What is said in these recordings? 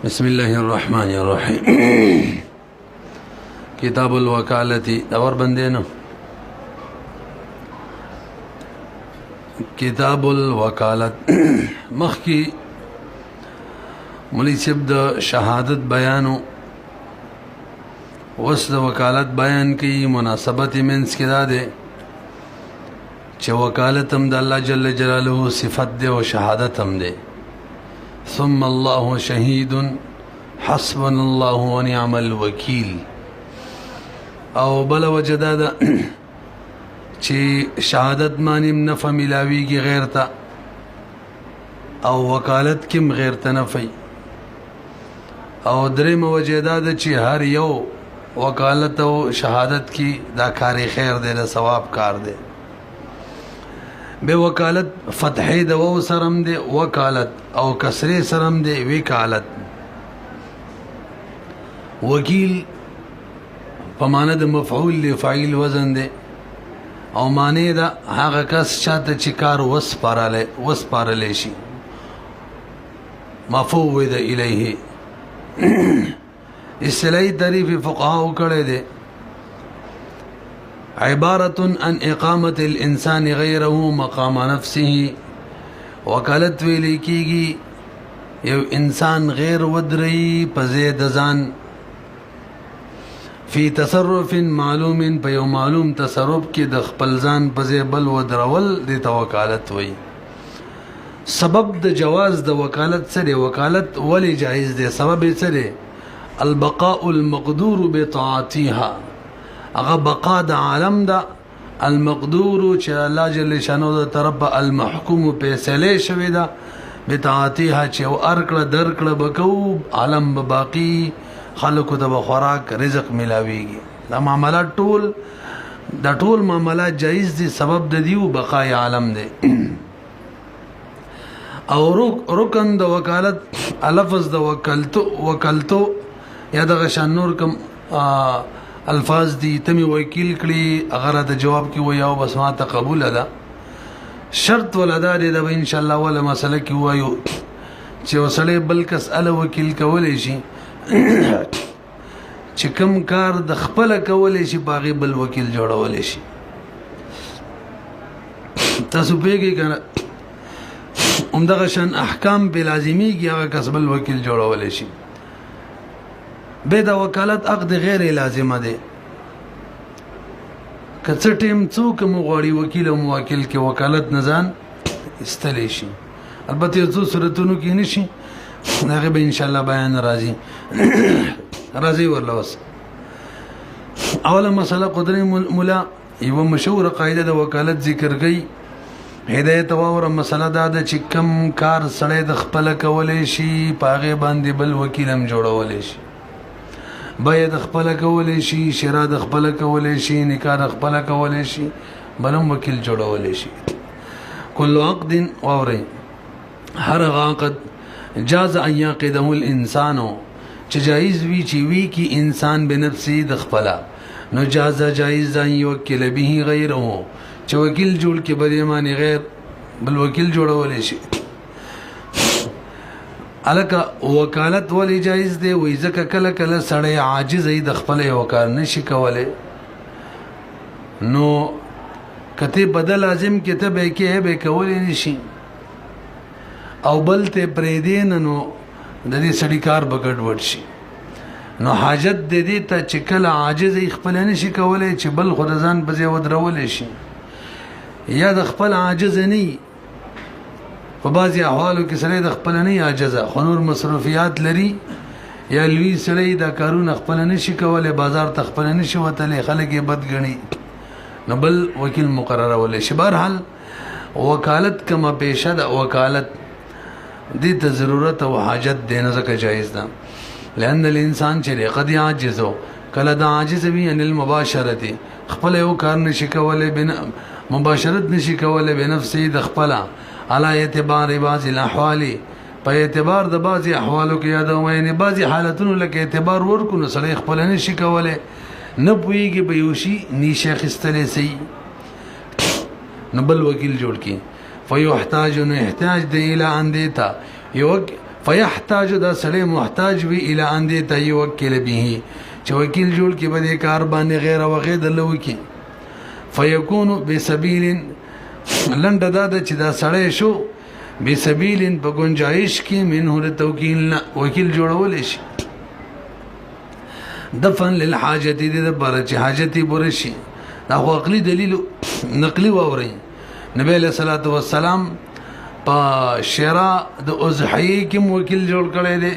بسم اللہ الرحمن الرحیم کتاب الوکالتی اور بندے نا کتاب الوکالت مخ کی ملی صاحب د شہادت بیانو وس د وکالت بیان کی مناسبت منس کی دا دے چه وکالت هم د اللہ جل جلالہ صفت دے و شہادت هم دے ثم اللہ شہید حسبنا اللہ ونعم الوکیل او بل وجدا دا چی شہادت مانیم نفع ملاوی کی غیر تا او وکالت کم غیر تا نفعی او درم وجدا دا چی ہر یو وکالت او شہادت کی دا کاری خیر دے دا ثواب کار دے بے وکالت فتحی دا و سرم دے وکالت او کسری سرم دے وکالت وکیل پماند مفعول لفعیل وزن دے او معنی دا هغه کس چاته چې کار وسپارلی شي مفوض الیه اصطلاحی تعریف فقهاو کړی دی عبارت عن اقامت الانسان غیره مقام نفسه وکالت ویلی کیږي یو انسان غیر ودری پزید ځان فی تصرف معلوم په یو معلوم تصرف کې د خپل ځان پزې بل ودرول د وکالت وای سبب د جواز د وکالت سره وکالت ولی جایز دی سبب سره البقاء المقدور بطاعتها هغه بقا د عالم د المقدور چې الله جل شانو د طرف المحکوم فیصله شوی دا بطاعتها چې ارکړه درکړه بکو عالم باقی خلقو د خوراک رزق ملاویږي دا معاملات ټول معاملات جایز دي سبب د دیو بقای عالم دی او رکن د وکالت لفظ د وکلتو یا د غشان نور کم الفاظ دي تمی وکیل کړي اگر د جواب کې ویاو بس ما ته قبول ده شرط ولدا دی د ان شاء الله ولا مسله کې وایو چې وسړی بل کس ال وکیل کولای شي چې کوم کار د خپل کولای شي باغی بل وکیل جوړولای شي تاسو پیږی کنه عمدغه شان احکام به لازمی کی هغه کس بل وکیل جوړولای شي به دا وکالت عقد غیر لازمه ده کڅ ټیم څوک مو غواړي وکیل او موکل کې وکالت نزان استلی شي البته څو صورتونو کې نشي هغه به ان شاء الله بیان راځي ورلوس اوله مسله قدرت مولا یو مشهور قاعده د وکالت ذکر گئی هدایت اور مسله دا د چې کم کار سړی د خپل کولای شي پاغه باندې بل وکیل هم جوړولای شي باید خپل کولای شي شرا د خپل کولای شي نکاح د خپل کولای شي بلم وکیل جوړولای شي کل عقد اوري هر عقد جاز ان يعقده الانسان چې جایز وی چې وی کی انسان بنفسه د خپل نو جایز ان يوکل به غیره چې وکیل جوړ کې بری معنی غیر بل وکیل جوړولای شي الکه وکالت ولی جایز دی وای ځکه کله کله سړی عاجز ای د خپل وکال نشي کولای نو کته بدل لازم کې ته به کې به کولای نشي او بل ته پرې دین نو د دې سړی کار بغټ وډ شي نو حاجت د دې ته چې کله عاجز خپل نشي کولای چې بل خود ځان په ځای ودرول شي یا د خپل عاجز نه په بعضي احوالو کې سړی د خپل نه عاجز خو نور مصرفيات لري یا لوی سړی د کارونه خپل نشي کولای بازار ته خپل نشي وتلی خلک یې بد غني نو بل وکیل مقرره ولې شي بهرحال وکالت کما پیشه د وکالت دې ته ضرورت او حاجت دینه زکه جایز ده لئن الانسان چې قد عاجزو کله د عاجز وی ان المباشره خپل یو کار نشي کولای بن مباشرت نشي کولای بنفسه د خپل علی اعتبار بعض الاحوال په اعتبار د بعضی احوالو کې یادو یعنی بعضی حالتونو لکه اعتبار ورکو نو سړی خپل نشي کولای نه پويږي به یو شي نشه خستلې سي نو بل وکیل جوړ کی فیحتاج نو احتیاج دی اله ان دیتا یو فیحتاج دا سړی محتاج وی الی ان دې ته یوکل به چې وکیل جوړ کې به دې کار باندې غیر او غیر دلو کې فیکون بسبیل لنډه دا چې دا سړی شو بسبیل په گنجائش کې منه د توکیل وکیل جوړول شي دفن للحاجت دې د بر چې حاجتي برشي دا خو عقلي دلیل نقلي ووري نبی له صلوات و سلام په شرا د اضحیه کې وکیل جوړ کړي دي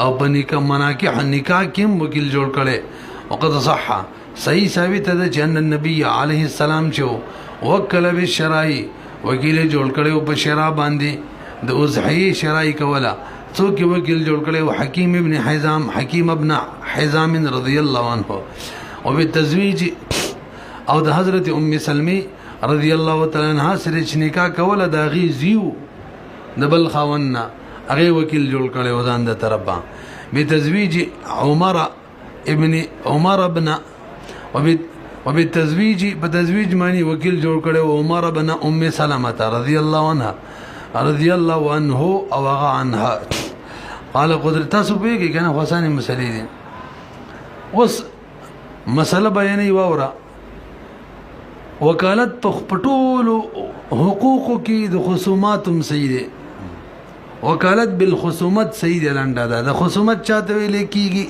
او په نکاح مناکح نکاح کې وکیل جوړ کړي وقد صح صحیح ثابت ده چې ان نبی علیه السلام چې وکل بالشرای وکیل جوړ کړي په شرا باندې د اضحیه شرای کولا څوک وکیل جوړ کړي حکیم ابن حزام حکیم ابن حزام رضی الله عنه او بالتزویج او د حضرت ام سلمہ رضی الله تعالی عنها سره چې نکاح کوله دا غي زیو د بل خاوننا هغه وکیل جوړ کړي وزان د طرفه بتزویج عمر ابن وبالتزویج بتزویج معنی وکیل جوړ کړي عمر ابن ام سلمہ رضی الله عنها رضی الله عنه او هغه عنها قال قدرت تاسو پیږي کنه حسین مسلې دي اوس مسله بیانې ووره وکالت په پټولو حقوقو کې د خصوماتم صحیح دي وکالت بالخصومت صحیح دي لنډه ده د خصومت چاته ویل کیږي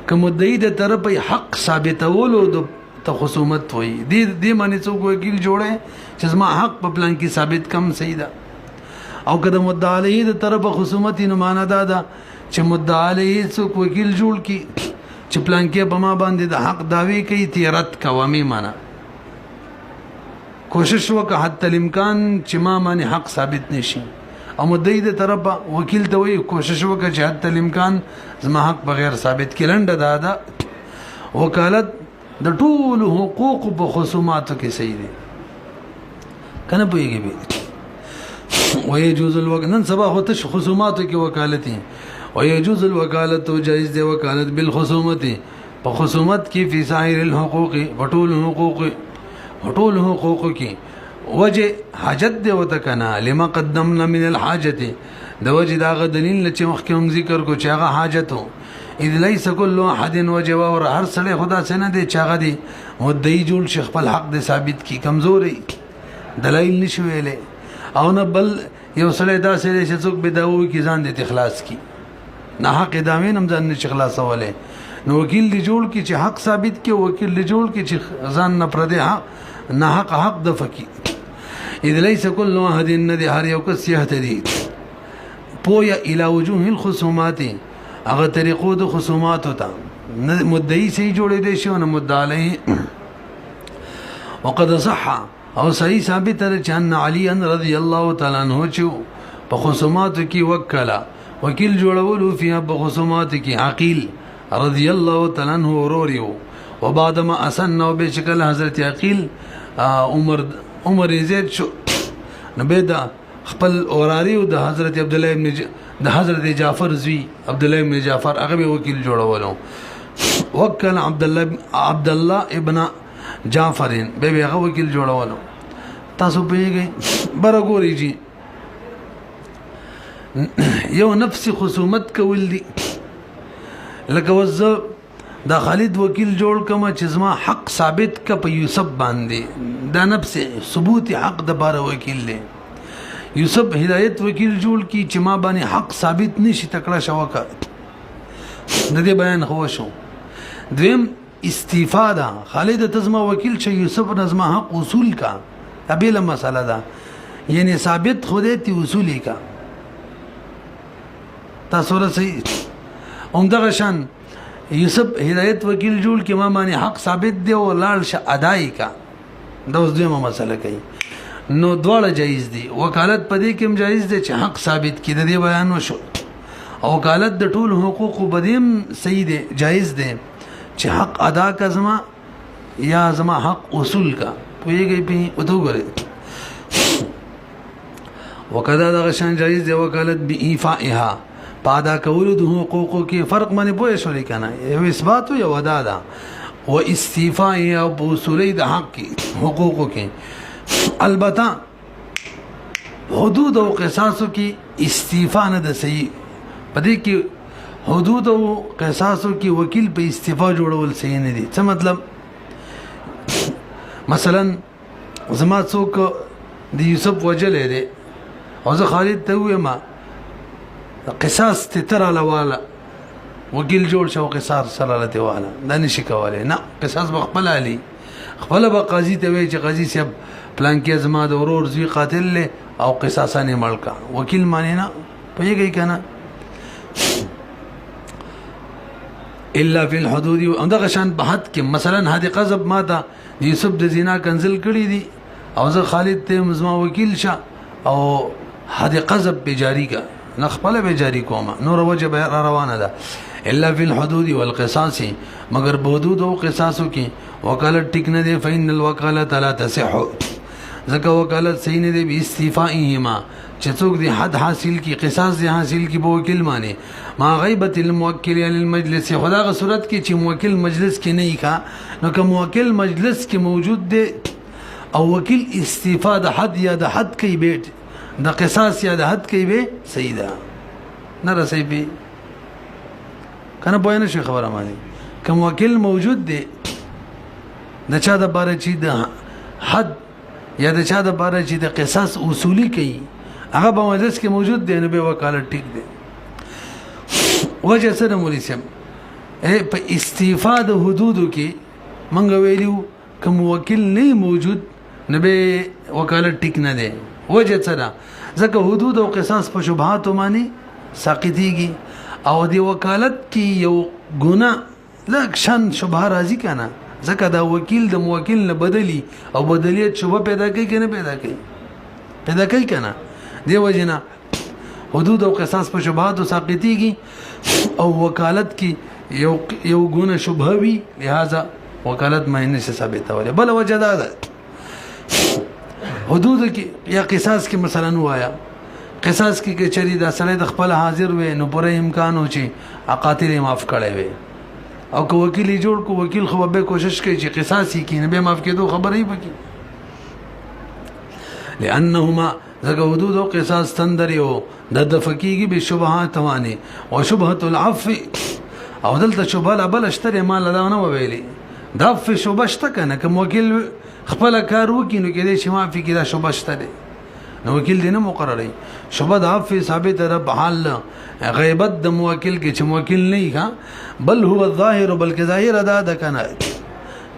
که مدعی د طرف حق ثابتولو د خصومت وي دې معنی څوک وکیل جوړه چې زما حق په پلان کې ثابت کم صحیح ده او که د مدعا علیه د طرف خصومت نه معنا ده چې مدعا علیه څوک وکیل جوړ کی چې پلان کې په ما باندې د حق داوی کوي تیرت کومي معنا کوشش وکړه حتی الامکان چې ما باندې حق ثابت نشي او مدعی د طرف وکیل ته وی کوشش وکړه چې حتی الامکان زما حق بغیر ثابت کړنده ده وکالت د ټول حقوق په خصوماتو کې صحیح دي کنه پوهیږي به ويجوز الوکالت نن سبا هوته خصوماتو کې وکالت ويجوز الوکالت جائز دی وکالت بالخصومت په خصومت کې فی سائر الحقوق ټول حقوق کې وجه حاجت دی وته کنه لما قدمنا من الحاجت د وجه دا غ دلیل چې مخکې ذکر کو چې هغه حاجتو اذ ليس كل احد وجه اور هر سړی خدا څنګه دی چې هغه دی مدعی جوړ شیخ خپل حق دی ثابت کی کمزوري دلایل نشو ویلې او نه بل یو سړی دا سړی چې څوک به داوي کی ځان دې اخلاص کی نه حق دامین هم ځان نه اخلاص ولې نو وکیل دی جوړ کی چې حق ثابت کی وکیل دی جوړ کی چې ځان نه پردې حق نه حق د فکی اذ ليس كل واحد ندي هر یو کس يهتدي پویا الى وجوه الخصومات هغه طریقو د خصومات ته مدعی سي جوړې دي شو نه مدعا علیه وقد صح او صحیح ثابت ده چې ان علی رضی الله تعالی عنہ چې په خصومات کې وکلا وکیل جوړولو فيها په خصومات کې عقیل رضی الله تعالی عنہ وروريو وبعدما اسن بشکل حضرت عقیل عمر زید شو نبی دا خپل اوراری او د حضرت عبد الله ابن د حضرت جعفر زوی عبد الله ابن جعفر هغه وکیل جوړولو وکل عبد الله ابن جعفر به هغه وکیل جوړولو تاسو پیږئ برګوري جی یو نفس خصومت کول دي لکه وځ دا خالد وکیل جوړ کما چې زما حق ثابت ک په یوسف باندې دا نفس ثبوت حق د بار وکیل له یوسف هدایت وکیل جوړ کی چې ما باندې حق ثابت نشي تکړه شوکا د دې بیان هو شو دویم استفاده خالد تزما وکیل چې یوسف نظم حق اصول کا ابیله مساله ده یعنی ثابت خوده تی اصولی کا تاسو را صحیح عمدہ شان یوسف هدایت وکیل جوړ کې ما باندې حق ثابت دی او لاړ ش ادای کا دا اوس دیمه مسله کوي نو دواړه جایز دي وکالت پدې کې جایز دي چې حق ثابت کړي د بیان وشو او وکالت د ټول حقوق بدیم صحیح دي جایز دي چې حق ادا کا زما یا زما حق اصول کا پویږي په ودو غره وکذا د غشان جایز دي وکالت بإيفائها پادا کولو د حقوقو کې فرق منی پوه شو لیکنه یو اثبات یو ادا ده و استیفاء او اصولي د حق کې حقوقو کې البته حدود او قصاصو کې استیفاء نه د صحیح پدې کې حدود او قصاصو کې وکیل په استعفا جوړول صحیح نه دي. څه مطلب؟ مثلا زما څوک د یوسف وجلې دی او زه خالد ته وایم قصاص ته تر علاوه وکیل جوړ شو قصاص سلالته والا دا نشي کولای. نه، قصاص بخپل علي خپل به قاضي ته وی چې قاضي صاحب پلان کې زما د ورور زوی قاتل له او قصاصانه ملکا وکیل معنی نه پېږي کنه. الا فی الحدود اندغه شان بحد کې مثلا حد قذب ماته یوسف د زنا کنزل کړی دي او زه خالد ته مزما وکیل شه او حد قذب به جاری کا نه خپل به جاری کوم نور وجه به روانه ده. الا فی الحدود والقصاص مگر بحدود او قصاصو کې وکالت ټیک نه دی. فإن الوکالت لا تصح ځکه وکالت صحیح نه دی به استیفائهما چې څوک دی حد حاصل کی قصاص دی حاصل کی به وکیل معنی ما غیبت الموکل علی المجلس. خدا غ صورت کې چې موکل مجلس کې نه ښه نو که موکل مجلس کې موجود دی او وکیل استیفا د حد یا د حد کوي به د قصاص یا د حد کوي به صحیح ده نه رسې به کنه پوه نه شي خبره مانی. که موکل موجود دی د چا د باره چې د حد یا د چا د باره چې د قصاص اصولی کوي هغه په مجلس کې موجود دی نو به وکالت ټیک دی. وجه سره مولوی صاحب په استیفا د حدودو کې منګ ویلو که موکل نه موجود نو به وکالت ټیک نه دی. وجه سره ځکه حدود او قصاص په شبهات باندې ساقطيږي او دی وکالت کې یو ګناه لکه شان شبهه راځي کنه ځکه دا وکیل د موکل نه بدلی او بدلیت شبهه پیدا کوي کنه پیدا کوي کنه. دی وجنه حدود او قصاص په شبهات ساقطيږي او وکالت کې یو ګناه شبهه وي لہذا وکالت معنی سے ثابت وله. بل وجه دا ده حدود کې یا قصاص کې مثلا وایا قصاص کې چې چری دا سړی د خپل حاضر وي نو پوره امکان و چې قاتل معاف کړي وي او که وکیل جوړ کو وکیل خو به کوشش کوي چې قصاص یې کینې به معاف کېدو خبرې وکړي لانهما ذکر حدود او قصاص تندریو د دفقیږي به شبهات وانه او شبهه العفو او دلته شبهه بل اشتري مال لا نه ویلي دا په شبهه شته کنه کوم وکیل خپل کار وکړي نو کې دې شما فکر شبهه شته نو وکیل دې نه مقرري شبهه د عفو ثابت ده په حال غیبت د موکل کې چې موکل نه ښه بل هو الظاهر بلکې ظاهر ادا ده کنه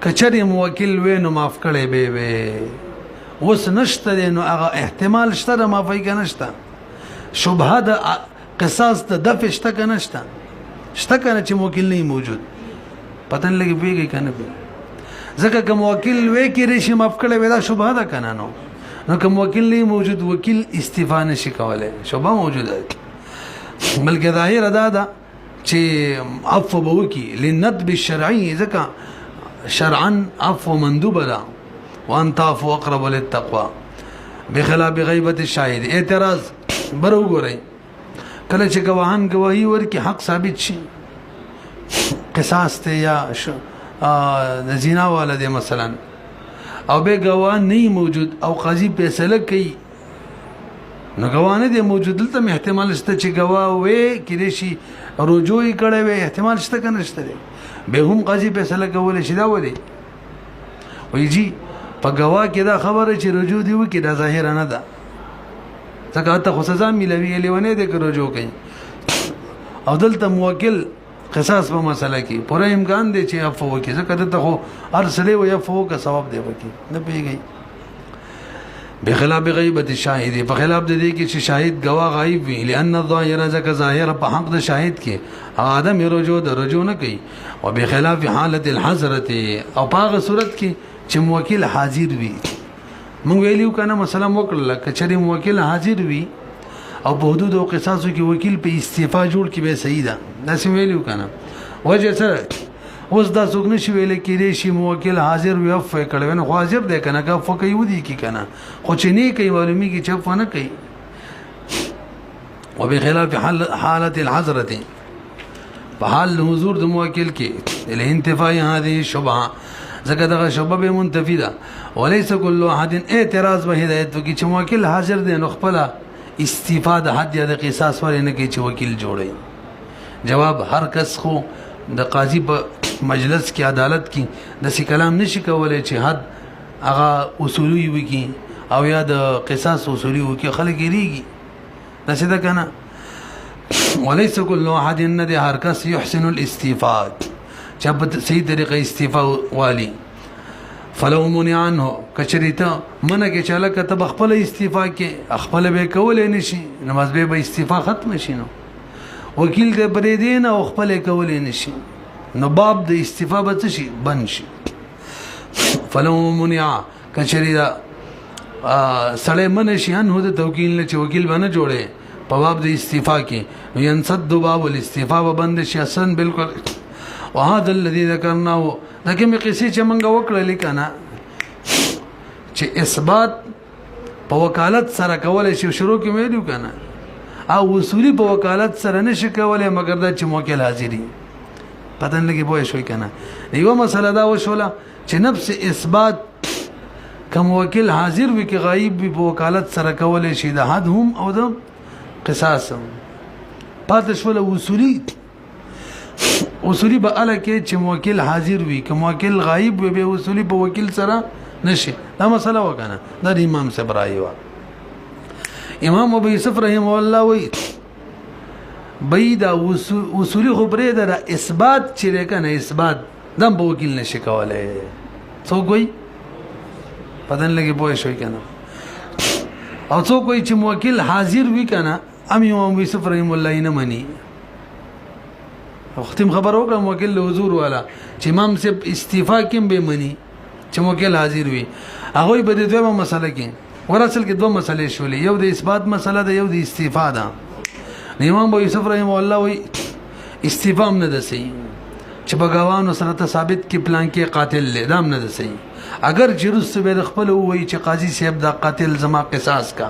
کچري موکل وینو معاف کړي به وس نشته نو هغه احتمال شته معافي کنه شته شبهه د قصاص د دفع شته کنه شته کنه چې موکل نه موجود پتن لګي پیږي کنه ځکه کوم وکیل وې کې ریشي معاف کړي ودا شبهه ده کنه نو کوم وکیل نه موجود وکیل استعفا نشي کولای شبهه موجوده بلکې ظاهر ادا ده چې عفو به وکي للندب الشرعي ځکه شرعا عفو مندوب ده وان تعفو اقرب للتقوى بخلاف غیبت الشاهد. اعتراض برو ګورئ کله چې گواهان گواہی ورکي حق ثابت شي قصاص ته یا د زنا والده مثلا او به گواه نه موجود او قاضي فیصله کوي نو گواه نه دی موجود دلته احتمال شته چې گواه وې کړي شي رجوع کړي وې احتمال شته کنه شته به هم قاضي فیصله کول شي دا ولي وایي په گواه کې دا خبره چې رجوع دی وکي دا ظاهر نه ده ځکه ته خو سزا ملوي لیونه دې کې رجوع کوي او دلته موکل قصاص په مسله کې پوره امکان دی چې عفو وکي ځکه ته خو ارسله وي عفو کا ثواب دی وکي نه پیږي بخلاف غیبت الشاهد په خلاف د دې کې چې شاهد گواه غایب وي لئن الظاهر ځکه ظاهر په حق د شاهد کې ادم رجوع نه کوي او بخلاف حالت الحضرت او په هغه صورت کې چې موکل حاضر وي مونږ ویلو کنه مثلا وکړه کچري موکل حاضر وي او په حدود او قصاصو کې وکیل په استعفا جوړ کې به صحیح ده دا څه ویلو کنه وجه سره اوس دا څوک نشي ویل کېږي چې موکل حاضر وي او فکر نو حاضر دی کنه کا فکر یو دی کی کنه خو چې نه کوي معلومي کې چې فنه کوي او بخلاف حالت الحضرت په حال حضور د موکل کې الانتفاع هذه شبهه ځکه دا شبهه منتفی ده وليس كل احد اعتراض به هدایت کی چې موکل حاضر دی نو خپل استفاده حد یا د قصاص ورنه کې چې وکیل جوړي جواب هر کس خو د قاضي په مجلس کې عدالت کې د کلام نشي کولای چې حد هغه اصولي وي او یا د قصاص اصولي وي خلک یریږي نشي دا کنه وليس كل واحد ند هر کس يحسن الاستيفاء چبت صحیح طریقه استیفاء والی فلو منع عنه کچریتا منه کې چاله کته خپل استیفاء کې خپل به کول نشي نماز به استیفاء ختم شي نو وکیل دې پرې دین او خپل کول نشي نو باب د استیفاء به شي بن شي فلو منع کچریتا سړی من شي انه د توکیل نه چې وکیل باندې جوړه په باب د استیفاء کې ينصد باب الاستیفاء بند شي اصلا بالکل وهذا الذي ذكرناه لکه مې قصې چې مونږ وکړلې کنه چې اثبات په وکالت سره کولای شي شروع کې ویلو کنه او اصولي په وکالت سره نشي کولای مګر دا چې موکل حاضري پته نه لګي پوه شوي کنه یو مسله دا وشوله چې نفس اثبات کوم وکیل حاضر وي کې غایب وي په وکالت سره کولای شي د حد هم او د قصاص پاتې شوله اصولي به اله کې چې موکل حاضر وي که موکل غایب وي به اصولي په وکیل سره نشي دا مسله وکنه دا امام صبرای و امام ابو یوسف رحم الله وی بيدا اصولي خبره ده اثبات چې کنه اثبات دم په وکیل نشي کولای څوک وي پدن لګي پوه شوي کنه او څوک وي چې موکل حاضر وي کنه امام ابو یوسف رحم الله نه مني ختم خبر وکړه موکل له حضور والا چې امام سے استعفا کیم به منی چې موکل حاضر وي هغه به د دوه مسله کې ورسل کې دوه مسلې شولې یو د اثبات مسله ده یو د استعفا ده امام ابو یوسف رحم الله وی استعفا هم نه ده صحیح چې بغاوانو سره ثابت کې پلان کې قاتل لدام نه ده صحیح اگر جرس به خپل وی چې قاضي صاحب دا قاتل زما قصاص کا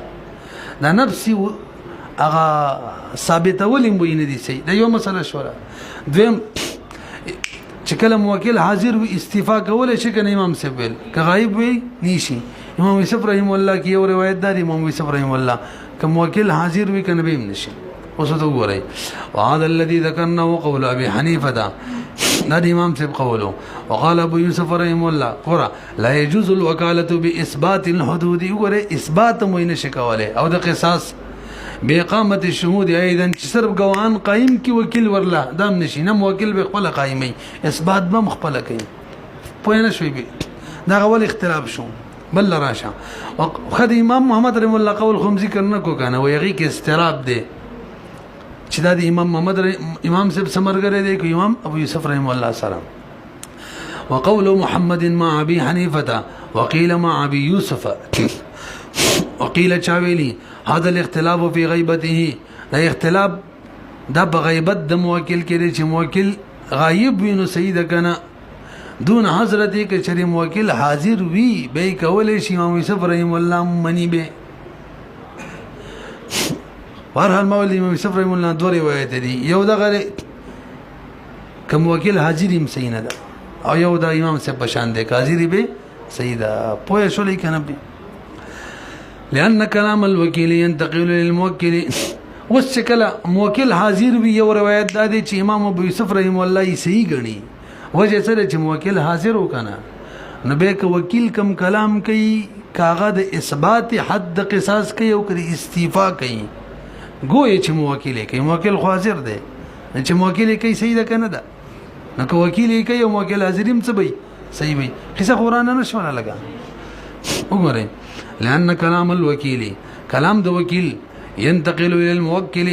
دا نفسي هغه ثابتول مو نه دي صحیح دا یو مسله شوره دویم چې کله موکل حاضر وي استعفا کولای شي کنه امام صاحب ویل که غایب وي نشي امام یوسف رحم الله کی یو روایت دار امام یوسف رحم الله که موکل حاضر وي کنه به نشي اوس ته وګورئ وهذا الذي ذكرناه قول ابي حنيفه دا امام صاحب قوله وقال ابو يوسف رحم الله قرا لا يجوز الوكاله باثبات الحدود وګورئ اثبات مو نه شي کولای او د قصاص باقامت الشهود ايضا چې صرف گواهان قائم کی وکیل ورلا دام نشي نه موکل به خپل قائمي اثبات به خپل کوي پوه نه شوي به دا غول اختلاف شو بل راشه وخد امام محمد رحم الله قول خم ذکر نه کو کنه ويغي کې استراب دي چې دا د امام محمد امام صاحب سمرګره دی کو امام ابو یوسف رحم الله سلام وقول محمد مع ابي حنيفه وقيل مع ابي يوسف وقيل چاويلي هذا الاختلاف في غيبته دا اختلاف دا بغیبت د موکل کې چې موکل غایب وي نو سید کنه دون حضرت کې چې موکل حاضر وي به کولای شي امام یوسف رحم الله منی به ورحال مولوی امام یوسف رحم الله دوه روایت دي یو د غره کوم وکیل حاضر هم صحیح نه ده او یو د امام سے پشان ده حاضر به صحیح ده پوه شو لیکنه لأن كلام الوكيل ينتقل للموكل وسكلا موکل حاضر وي یو روایت دا دی چې امام ابو یوسف رحم الله یې صحیح غني وجه سره چې موکل حاضر وکنه نو به ک وکیل کم کلام کوي کاغذ اثبات حد قصاص کوي او کړي استعفا کوي ګوې چې موکل کوي موکل حاضر دی چې موکل کوي صحیح ده کنه ده نو ک وکیل کوي او موکل حاضریم څه وي صحیح وي قصه قران نه شونه لگا وګورئ لأن كلام الوكيل كلام د وکیل ينتقل الى الموكل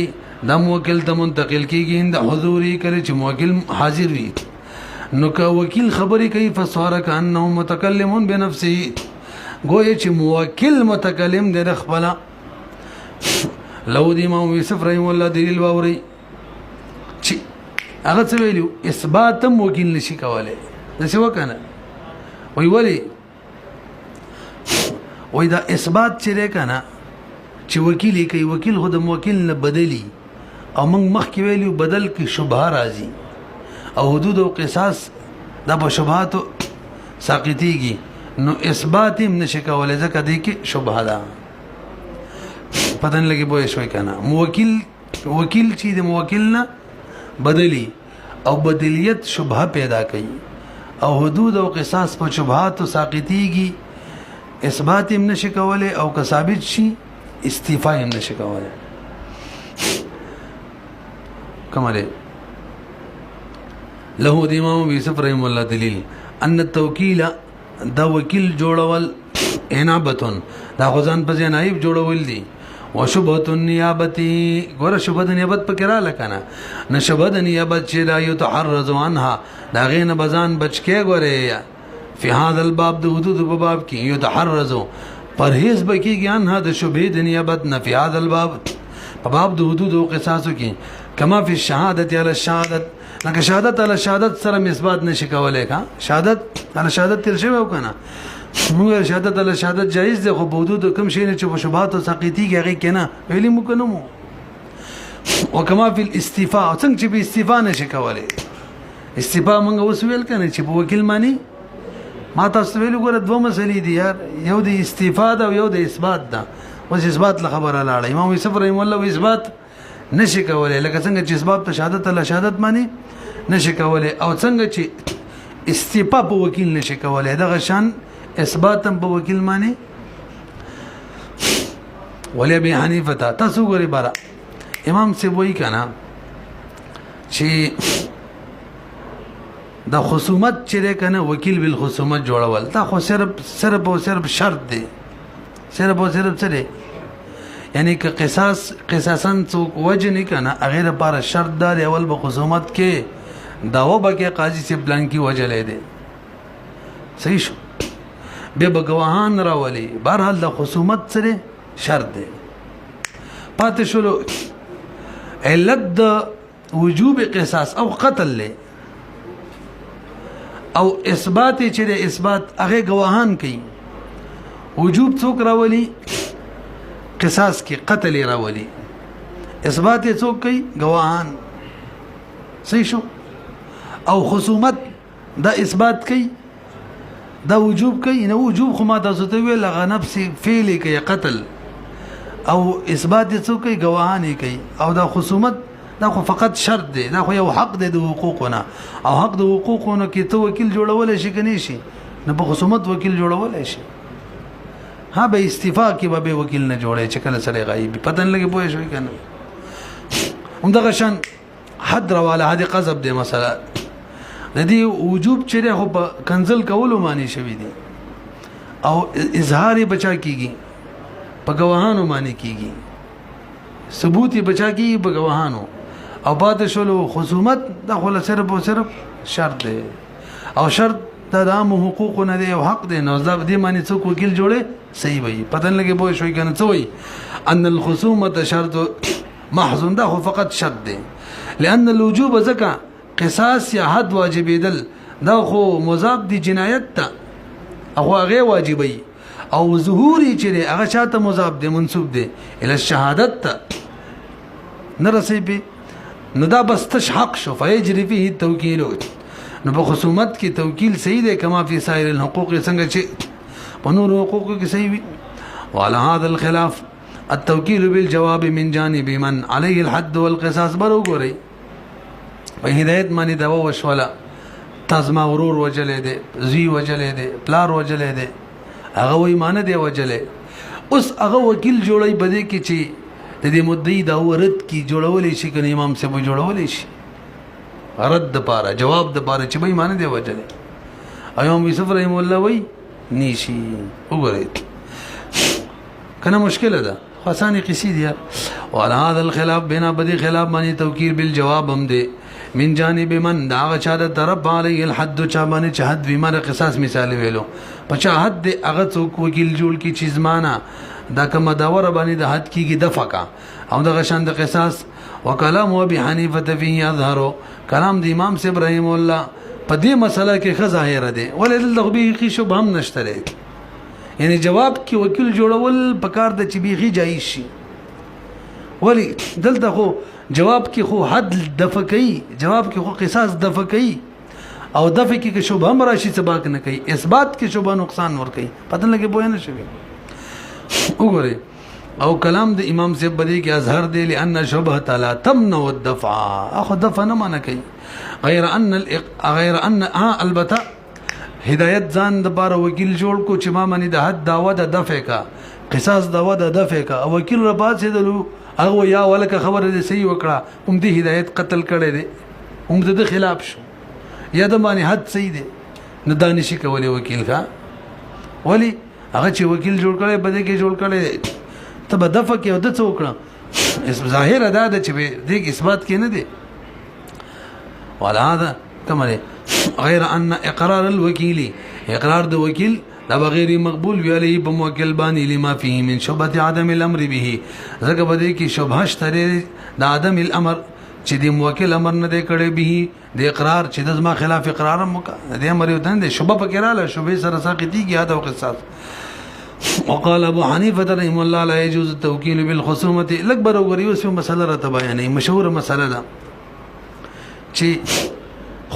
دا موکل ته منتقل کیږي د حضوري کله چې موکل حاضر وي نو که وکیل خبري کوي فصار كانه متكلم بنفسه گویا چې موکل متکلم دی خپل لو د امام یوسف رحم الله دلیل باوري چې هغه څه ویلو اثبات موکل نشي کولای دا څه وکنه وی ولی وای دا اثبات چې کنه چې وکیل کوي وکیل خود موکل نه بدلی او موږ مخکې ویلو بدل کې شبهه راځي او حدود او قصاص دا په شبهات ساقطيږي نو اثبات هم نشي کولای ځکه دې کې شبهه ده پتن لګي به شوي کنه وکیل چې د موکل نه بدلی او بدلیت شبهه پیدا کوي او حدود او قصاص په شبهات ساقطيږي اثبات هم نشي کوله او که ثابت شي استعفاء هم نشي کوله کماله له د امام ابي يوسف رحم الله دلیل ان التوکیل دا وکیل جوړول انابتون دا غزان په نائب جوړول دي وشبهه النيابه ګور شبهه النيابت په کرا لکنه نشبهه النيابت چې لا يتحرز عنها دا غین بزان بچکه ګوره فی هذا الباب د حدود په باب کې يتحرز پرهیز بکی ګان هدا شبهه النيابت نه فی هذا الباب په باب د حدود او قصاصو کې کما فی الشهادت علی الشهادت لکه شهادت علی شهادت سره مثبات نشي کولای کا شهادت علی شهادت تل شوی وکنه موږ شهادت علی شهادت جایز ده خو په حدود کم شي نه چې په شبهات او ساقطي کې هغه کنه ویلی مو کنه مو وکما فی الاستیفاء څنګه چې به استیفاء نشي کولای استیفاء موږ اوس ویل کنه چې په وکیل معنی ما تاسو ویلو ګوره دوه مسلې دي یار یو د استیفاء ده او یو د اثبات ده اوس اثبات له خبره لاړه امام یوسف رحم الله اثبات نشي کولای لکه څنګه چې اسباب ته شهادت الله شهادت معنی نشي کولای او څنګه چې استیفاء په وکیل نشي کولای دغه شان اثبات هم په وکیل معنی ولی ابي حنیفه تاسو ګوري بارا امام سی وای کنا چې دا خصومت چې کنه وکیل بالخصومت جوړول دا خو صرف او صرف شرط دی صرف او صرف څه دی یعنی که قصاصا څوک وجه نه کنه هغه لپاره شرط دار اول په خصومت کې داوا به کې قاضي سے پلان کی وجه لې دي صحیح شو به بګواهان راولي بهرحال د خصومت سره شرط دی پاتې شلو علت د وجوب قصاص او قتل له او اثبات چې د اثبات هغه گواهان کوي وجوب څوک راولي قصاص کې قتل راولي اثبات څوک کوي گواهان صحیح شو او خصومت دا اثبات کوي دا وجوب کوي نه وجوب خو ما تاسو ته ویل غ نفس فعل کوي قتل او اثبات څوک کوي گواهان کوي او دا خصومت دا خو فقط شرط دی دا خو یو حق دی د حقوقونه او حق د حقوقونه کې ته وکیل جوړول شي کني شي نه په خصومت وکیل جوړول شي ها به استعفاء کې به وکیل نه جوړي چې کله سره غایب پته نه لګي پوه شوی کنه هم دا شان حد رواله حد قذب دی مثلا د دې وجوب چې خو په کنزل کولو معنی شوی دی او اظهار بچا کیږي په گواهانو معنی کیږي ثبوت بچا کیږي په گواهانو او بعد شلو خصومت دا خو صرف او صرف شرط دی او شرط دا د عام حقوق نه دی او حق دی نو دا دې معنی څوک وکیل جوړي صحیح وي پته نه لګي پوه شوی کنه څه وي ان الخصومه شرط محض دا خو فقط شرط دی لان الوجوب زکا قصاص یا حد واجبیدل دا خو مضاف دی جنایت ته او هغه واجبي او ظهوري چې هغه شاته مضاف دی منسوب دی ال الشهادت نرسي به نو دا بس تشحق شو فيجري فيه التوكيل نو په خصومت کې توکیل صحیح دی کما فی سایر الحقوق څنګه چې په نور حقوق کې صحیح وي وعلى هذا الخلاف التوكيل بالجواب من جانب من عليه الحد والقصاص برو ګوري په هدایت باندې دا وشولا تاسما ورور وجلې دي زی وجلې دي پلار وجلې دي هغه وای مان دی وجلې اوس هغه وکیل جوړي بده کې چې د دې مدعي دا ورت کی جوړولې شي کنه امام سے به جوړولې شي رد د پاره جواب د پاره چې به مان دی وجلې ایوم یوسف رحم الله وای نیشي وګورئ کنه مشکل ده خاصانی قصې دي وعلى هذا الخلاف بنا بدی خلاف باندې توکیر بالجواب هم دي من جانب من دا چا د طرف علی الحد چا باندې چې حد ویمانه قصاص مثال ویلو پچا حد هغه څوک وکیل جوړ کی چیز معنا دا کوم داور باندې د حد کیږي دفقه او د غشان د قصاص وکلام ابي حنیفه فی یظهر کلام د امام سی ابراهیم الله په دې مسله کې ظاهر ده ولې دغه به شوبه هم نشته یعنی جواب کې وکیل جوړول پکار د چې بیخي جایز شي ولی دلته خو جواب کې خو حد دفقي جواب کې خو قصاص دفقي او دفع کې شوبه هم راشي سباق نه کوي اثبات کې شوبه نقصان ور کوي پته لګي بوې نه شوی وګورئ او کلام د امام سے بدی کې اظهر دی لئن شبهه لا تمنع الدفع اخو دفع نه معنی کوي غیر ان البته هدایت ځان د بار وکیل جوړ کو چې ما منی د حد داوا د دفع کا قصاص داوا د دفع کا وکیل را پات سي دلو هغه یا ولکه خبره دې صحیح وکړه دې هدایت قتل کړي دي د خلاف شو یا د باندې حد صحیح دي نه دانشي کولی وکیل کا ولی هغه چې وکیل جوړ کړي بده کې جوړ کړي ته به دفع کې او د څوکړه اس ظاهر ادا ده چې دې اثبات کې نه دي ولا هذا كما غیر ان اقرار الوکیل اقرار د وکیل دا بغیر مقبول وی علی بموکل بانی لما فيه من شبهه عدم الامر به زګه بده کې شبهه شتره د عدم الامر چې د موکل امر نه دی کړي به د اقرار چې د ما خلاف اقرار مکه د امر یو دند شبهه پکې رااله شبهه سره ساقطي کې هدا او قصاص وقال ابو حنیفه رحمه الله لا يجوز التوکیل بالخصومه الاکبر وغریوس مسله را بیانې مشهور مسله ده چې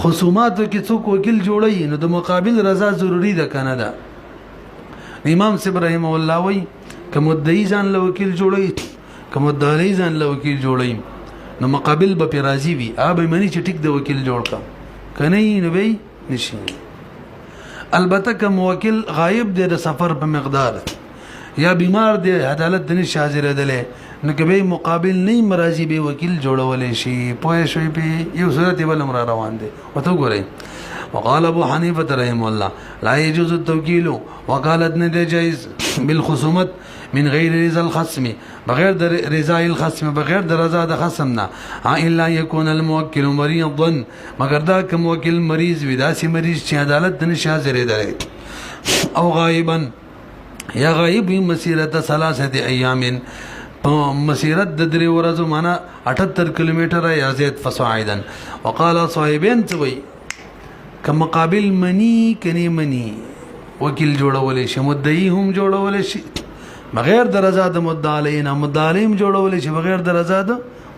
خصوماتو کې څوک وکیل جوړي نو د مقابل رضا ضروری ده کنه ده امام صاحب رحمه الله وی کوم مدعی ځان له وکیل جوړي کوم مدعی ځان له وکیل جوړي نو مقابل به راضي وي به منی چې ټیک د وکیل جوړ کا کنه نه وي نشي البته کوم وکیل غایب دی د سفر په مقدار یا بیمار دی عدالت د نشه حاضر دله نو کبه مقابل نه مرضی به وکیل جوړولې شي پوه شوي په یو صورت ول امر روان دي وته ګورئ وقال ابو حنیفه رحمه الله لا يجوز التوکیل وقالت نه جائز بالخصومت من غیر رضا الخصم بغیر د رضا الخصم بغیر د رضا د خصم نه الا يكون الموکل مريضا مگر دا کوم وکیل مریض وي داسې مریض چې عدالت د نشه حاضر دی او غائبا یا غائب مسیرت 3 ایام مسیرت د 3 ورځو معنا 78 کیلومتر یا زید فصاعدا وقال صاحبین توي کم مقابل منی کني منی وکیل جوړول شي مدعی هم جوړول شي بغیر د رضا د مدعینا مدعیم جوړول شي بغیر د رضا د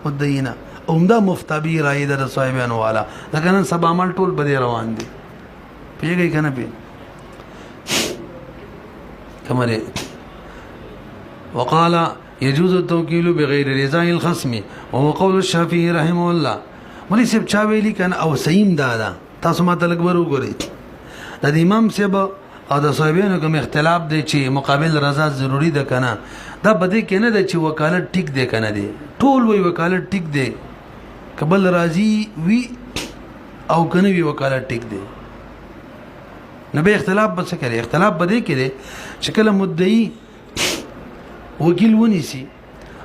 مدعینا عمده مفتبی راي د صاحبان والا دا کنه سبا عمل ټول بده روان دي پیږي کنه پی کمره وقال يجوز التوكيل بغير رضا الخصم وهو قول الشافعي رحمه الله مولوی صاحب چا ویلی کنه او سیم دادا تاسو ما تلک ورو ګورئ د امام صاحب او د صاحبانو کوم اختلاف دی چې مقابل رضا ضروری ده کنه دا بده کنه د چې وکالت ټیک دی کنه دی ټول وی وکالت ټیک دی قبل راضی وی او کنه وی وکالت ټیک دی نه به اختلاف بس کوي اختلاف بده کې دی چې کله مدعی وکیل ونیسی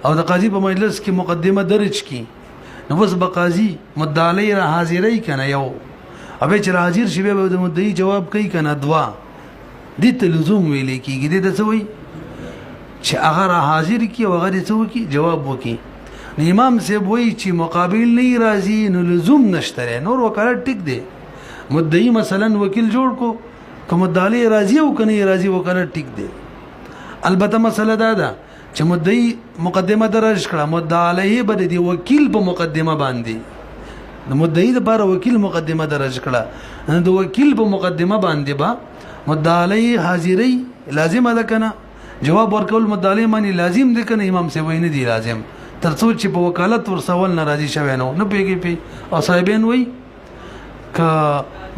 او د قاضي په مجلس کې مقدمه درج کی نو بس به قاضي مدعی را حاضرای کنه یو ابه چې حاضر شي به د مدعی جواب کوي کنه دوا دې ته لزوم ویل کېږي دې ته څه وایي چې هغه حاضر کی او هغه څه وکي جواب وکي امام صاحب وایي چې مقابل نه راضي نو لزوم نشته نور وکالت ټیک دی مدعی مثلا وکیل جوړ کو کوم مدعی راضي او کني راضي وکالت ټیک دی البته مسله دا ده چې مدعی مقدمه درج کړه مدعی بد دی وکیل په مقدمه باندې د مدعی لپاره وکیل مقدمه درج کړه د وکیل په مقدمه باندې با مدعی حاضری لازم ده کنه جواب ورکول مدعی معنی لازم ده کنه امام سی ویني دی لازم ترڅو چې په وکالت ورسول ناراضي شوی نه پیږي پی او صاحبین وای ک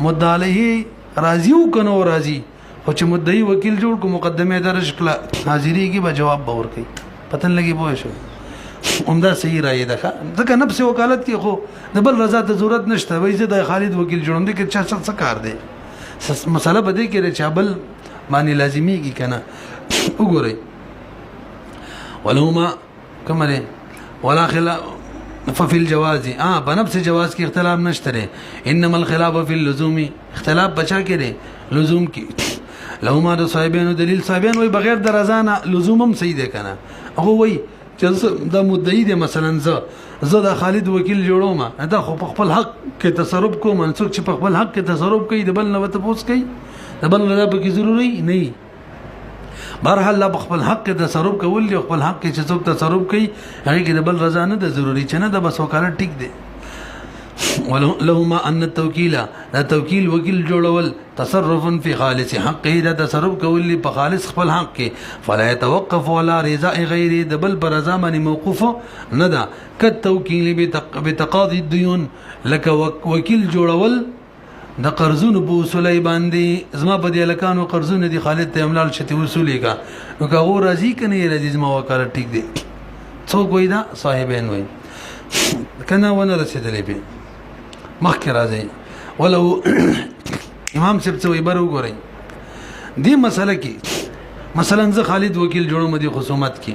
مدعی راضی او کنه راضی او چې مدعی وکیل جوړ کو مقدمه درج کړه حاضری کې به جواب باور کوي پتن لګي پوه شو عمده صحیح رائے ده ځکه نفس وکالت کې خو د بل رضا ته ضرورت نشته وای زه د خالد وکیل جوړم دي کې څه کار دی مساله بده کې چې بل معنی لازمي کی کنه وګورئ ولهما کمره ولا خلاف ففي الجواز بنفس جواز کې اختلاف نشته انما الخلاف في اللزوم اختلاف بچا کړي لزوم کې لهما د صاحبانو دلیل صاحبان وای بغیر د رضا نه لزومم صحیح ده کنه هغه وای چې د مدعی دی مثلا زه د خالد وکیل جوړوم دا خو په خپل حق کې تصرف کوم منسوخ چې په خپل حق کې تصرف کوي د بل نه وته پوس کوي د بل نه به کې ضروري نه بهرحال لا خپل حق کې تصرف کول دی خپل حق کې چې څوک تصرف کوي هغه کې د بل رضا نه د ضروري چې نه د بس وکالت ټیک دی ولهما ان التوکیل دا توکیل وکیل جوړول تصرف فی خالص حقه دا تصرف کول په خالص خپل حق کې فلا يتوقف ولا رضا غیر د بل پر رضا باندې موقوف نه ده کتوکیل بتقاضي الديون لك وکیل جوړول د قرضونو په وصولای باندې زما په دې لکانو قرضونه دي خالد ته املال شته وصولې کا نو که هو راضی کنه راضی زما وکاله ټیک دی څوک وای دا صاحبین وای کنه ونه رسیدلې به مخکې راځي ولو امام صاحب څه وی برو ګورئ دې مسله کې مثلا زه خالد وکیل جوړم دي خصومت کې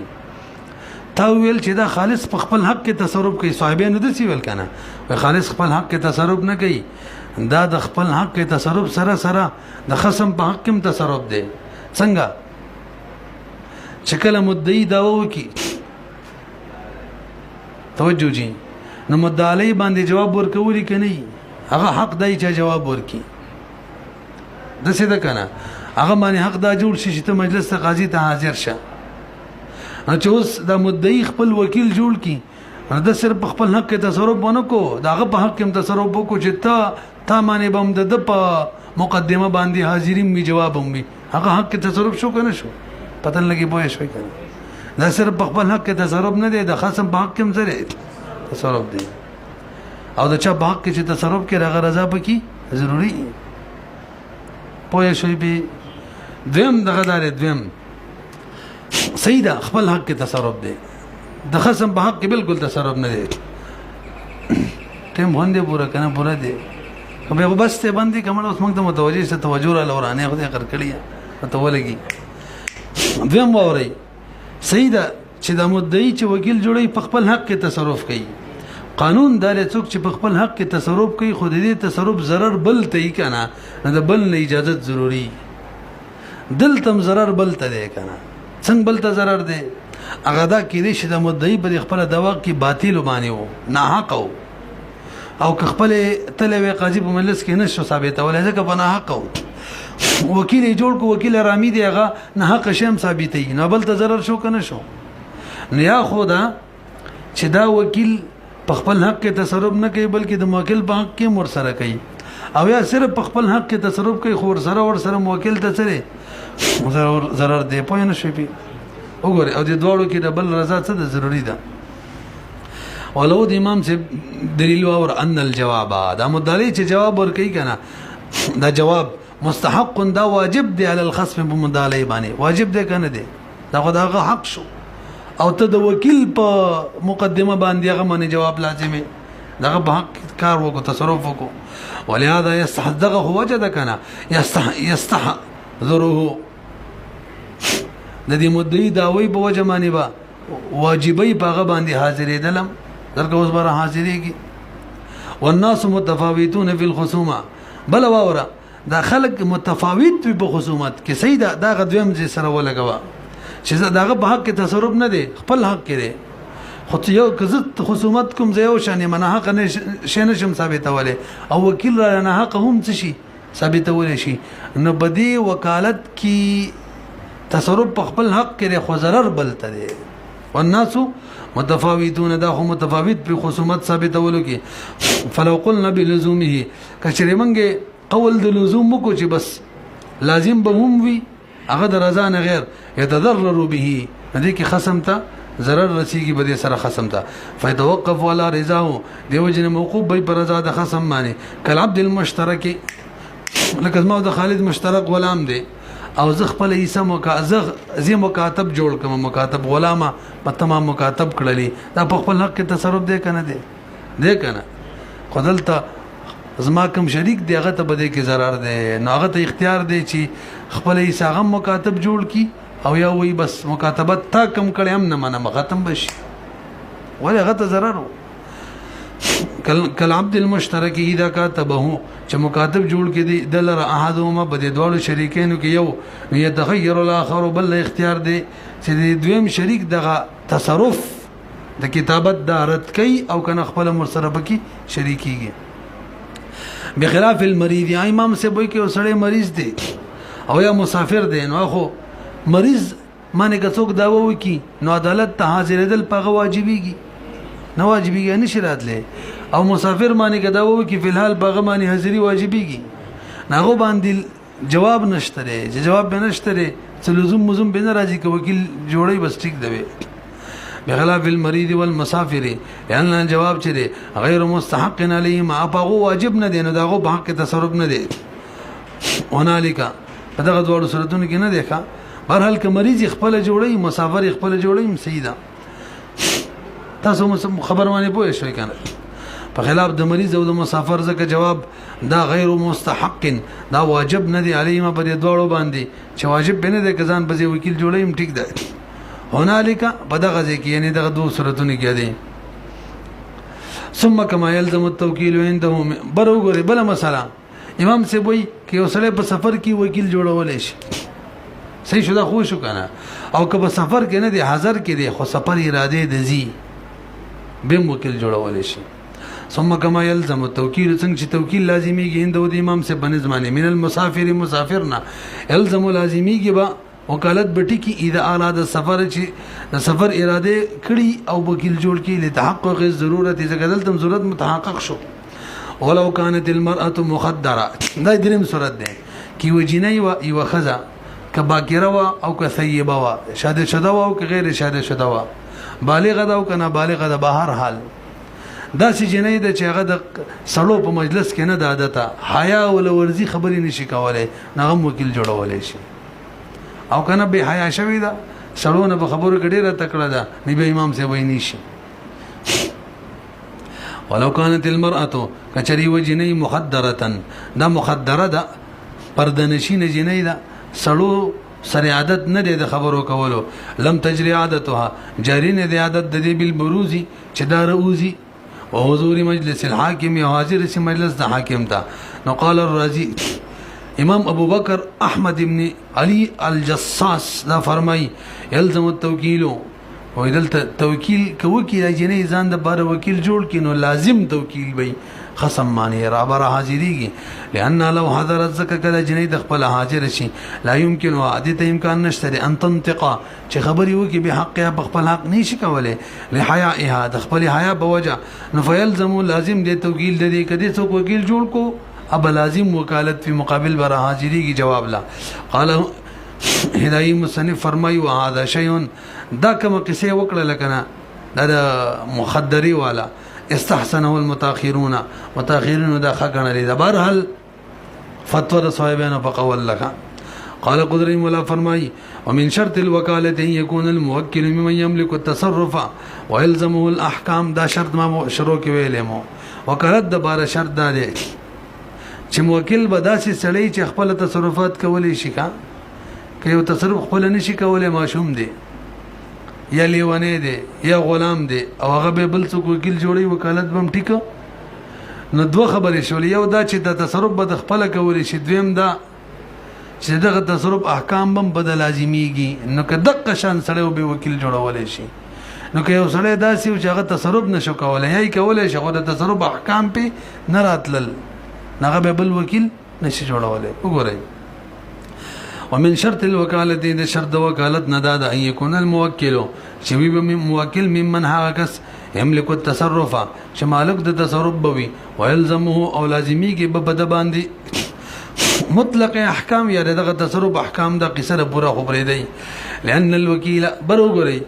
تا ویل چې دا خالص په خپل حق کې تصرف کوي صاحبین د سی ویل کنه وای خالص خپل حق کې تصرف نه کوي دا د خپل حق کې تصرف سره سره د خصم په حق کې تصرف دی څنګه چې کله مدعی داوا وکي توجه جی نو مدعی باندې جواب ورکولي کني هغه حق دی چې جواب ورکي د څه ده کنه هغه باندې حق دا جوړ شي چې مجلس ته قاضي ته حاضر شه چې اوس دا مدعی خپل وکیل جوړ کی دا صرف خپل حق کې تصرف ونه کو داغه په حق کې تصرف وکړو چې تا باندې بم د په مقدمه باندې حاضرین می جواب هم وي هغه حق کې تصرف شو کنه شو پتن لګي پوهه شوي کنه دا صرف خپل حق کې تصرف نه دی د خاصم په حق کې هم سره تصرف دی او د چا په حق کې چې تصرف کې راغ رضا پکې ضروری پوهه شوي به دویم دغه دار دویم سیدا خپل حق کې تصرف دی د خصم په حق کې بالکل تصرف نه دی ټیم باندې پورا کنه پورا دی به بس ته باندې کومه اوس موږ ته متوجي ست توجه را لورانه خو دې کړ کړی ته ولګي دویم ووري سیدا چې د مدعی چې وکیل جوړي په خپل حق کې تصرف کوي قانون دار څوک چې په خپل حق کې تصرف کوي خو دې تصرف ضرر بل ته یې کنه نه د بل نه اجازه ضروری دلتم ضرر بل ته دی کنه څنګه بل ته ضرر دی هغه دا کې دې چې د مدعی په خپل دوا کې باطل باندې وو نه حق او که خپل تلوي قاضي په مجلس کې نشو ثابتول ځکه په نه حق وکیل جوړ کو وکیل رامي دی هغه نه حق شم ثابتې نه بل ته ضرر شو کنه شو نه یا خدا چې دا وکیل په خپل حق کې تصرف نه کوي بلکې د موکل په حق کې مر سره کوي او یا صرف په خپل حق کې تصرف کوي خو ور سره موکل ته سره ضرر دی پوه نه شي وګوره او د دوړو کې د بل رضا څه د ضروری ده ولو د امام سے دلیل اور ان الجواب دا مدعی چې جواب ورکړي کنه دا جواب مستحق دا واجب دی علی الخصم په مدعی باندې واجب دی کنه دی دا خدای حق شو او ته د وکیل په مقدمه باندې هغه باندې جواب لازمي دا په حق کار وکړو تصرف وکړو ولهذا يستحقه وجد کنه يستحضره د دې مدعی داوی په وجه باندې با واجبای په هغه باندې حاضرې دلم درکه اوس بره حاضرېږي والناس متفاوتون فی الخصومه بل واوره دا خلق متفاوت وي په خصومت کې صحیح دا غدویم چې سره ولګوا چې داغه په حق کې تصرف نه دی خپل حق کې دی خو یو کزت خصومت کوم زیو شانې منه حق نه شنه شم ثابتوله او وکیل را نه حق هم څه شي ثابتول شي نو بدی وکالت کی تصرف په خپل حق کې خو ضرر بلته دی والناس متفاوتون دا هم متفاوت په خصومت ثابتولو کې فلو قلنا بلزومه کچره منګه قول د لزوم کو چې بس لازم به هم وي هغه د رضا نه غیر يتضرر به دې کې خصم ته ضرر رسیږي به سره خصم ته فيتوقف ولا رضاه دیو جن موقوف به پر رضا د خصم باندې کل عبد المشترک لکه ما د خالد مشترک غلام دی او زه خپل ایسه زه مکاتب جوړ کوم مکاتب غلامه په تمام مکاتب کړلې دا په خپل حق کې تصرف دی کنه دی کنه خدلته زما کوم شریک دی هغه ته بده کې ضرر دی نو هغه ته اختیار دی چې خپل ایسه غم مکاتب جوړ کی او یا وی بس مکاتبت تا کم کړي هم نه منه ختم بشي ولا هغه ته ضرر کل عبد المشترک اذا كاتبه چې مکاتب جوړ کې دي دلر احدهما بده دوړو شریکینو کې یو يتغير الاخر بل اختیار دی چې دویم شریک دغه تصرف د کتابت دارت کوي او کنه خپل مرسره بکی شریکيږي بخلاف المريض یا امام سے وای کې وسړی مریض دی او یا مسافر دی نو خو مریض معنی که څوک داوا وکي نو عدالت ته حاضرېدل پغه واجبېږي نه واجبېږي نشي راتلی او مسافر باندې که دا وکړي فی الحال په هغه باندې حاضري واجبېږي نو هغو باندې جواب نشته دی چې جواب به نشته دی څه لزوم مزوم به نه راځي که وکیل جوړی بس ټیک دی بخلاف المريض والمسافر لأن جواب چې دی غیر مستحق علیهم په هغو واجب نه دی نو د هغو په حق کې تصرف نه دی هنالک په دغه دواړو صورتونو کې نه دی ښه بهرحال که مریض خپله جوړوي مسافر خپله جوړوي هم صحیح ده تاسو خبر باندې پوه شوئ که نه په خلاف د مریض او د مسافر ځکه جواب دا غیر مستحق دا واجب نه دی علیهما په دې دواړو باندې چې واجب به نه دی که ځان پسې وکیل جوړوي هم ټیک ده هنالک په دغه ځای کې یعنې دغه دوه صورتونه کې دی ثم کما یلزم التوکیل عنده بر وګورئ بله مسله امام صاحب وایي که یو سړی په سفر کې وکیل جوړولی شي صحیح شو دا خو شو که نه او که په سفر کې نه دی حضر کې دی خو سفر اراده د ځي بیا هم وکیل جوړولی شي ثم کما یلزم التوکیل څنګه چې توکیل لازمیږي عنده د امام صاحب په نظم باندې من المسافر مسافر نه یلزم لازمیږي به وکالت بټی کی اذا اراده سفر چې د سفر اراده کړي او وکیل جوړ کی لتحقق ضرورت ځکه دلته ضرورت متحقق شو ولو كانت المرأة مخدره دا دریم صورت ده کی وجینای و یو خزا ک باکره و او ک ثیبه و شاده شده و او ک غیر شاده شده و بالغه ده او ک نابالغه ده بهر حال دا چې جنۍ ده چې هغه د سړو په مجلس کې نه د عادته حیا ول ورزي خبرې نشي کولای نغم وکیل جوړولای شي او کنه به حیا شوی ده سړو نه په خبرو کې ډیره تکړه ده نبی امام سے وای نشي ولو كانت المرأة کچری و جنۍ مخدره دا مخدره ده پردنشین جنۍ ده سړو سره عادت نه ده خبرو کولو لم تجري عادتها جاری نه ده عادت د دې بالبروزي چې دا روزي وحضور مجلس الحاکم یا حاضر سی مجلس د حاکم تا نو قال الرازی امام ابو بکر احمد ابن علی الجصاص دا فرمای یلزم التوکیل و دل توکیل کوکی جنې ځان د بار وکیل جوړ کینو لازم توکیل وي خصم معنی را بر حاضریږي لئن لو حضرت زکه کله جنې د خپل حاضر شي لا يمكن وعدته امکان نشته ان تنطق چې خبري وکي به حق یا خپل حق نشي کوله لحیاها د خپل حیا بوجه نو فیلزم لازم دی توکیل د دې کدي څوک وکیل جوړ کو اب لازم وکالت فی مقابل بر حاضریږي جواب لا قال هدايه مصنف فرمایي وهذا شيء دا کوم قصه وکړه لکنه دا مخدری والا استحسنه المتاخرون متاخرون دا خغن لري دا بهرحال فتوا د صاحبانو په قول لك قال قدري مولا فرمای ومن شرط الوكاله ان يكون الموكل ممن يملك التصرف ويلزمه الاحكام دا شرط ما شروع کې ویلې مو وکالت د بار شرط دا دی چې موکل به داسې سړی چې خپل تصرفات کولی شي کا که یو تصرف خپل نشي کولی ماشوم دی یا لیوانه دی یا غلام دی او هغه به بل څوک وکیل جوړي وکالت بم ټیکو نو دوه خبرې شولې یو دا چې د تصرف به د خپل کولی شي دویم دا چې دغه تصرف احکام بم بدل لازمیږي نو که دغه شان سړی به وکیل جوړولای شي نو که یو سړی داسې چې هغه تصرف نشو کولای یا کولای شي خو د تصرف احکام په نه راتلل نغه به بل وکیل نشي جوړولای وګورئ ومن شرط الوكاله د شرط وکالت نه دا ان يكون الموکل چې وي موکل ممن هغه کس يملك التصرف چې مالک د تصرف بوي ويلزمه او لازمي کې به بد باندې مطلق احکام یا دغه تصرف احکام د قصره پورا خبرې دی لان الوکیل بروګري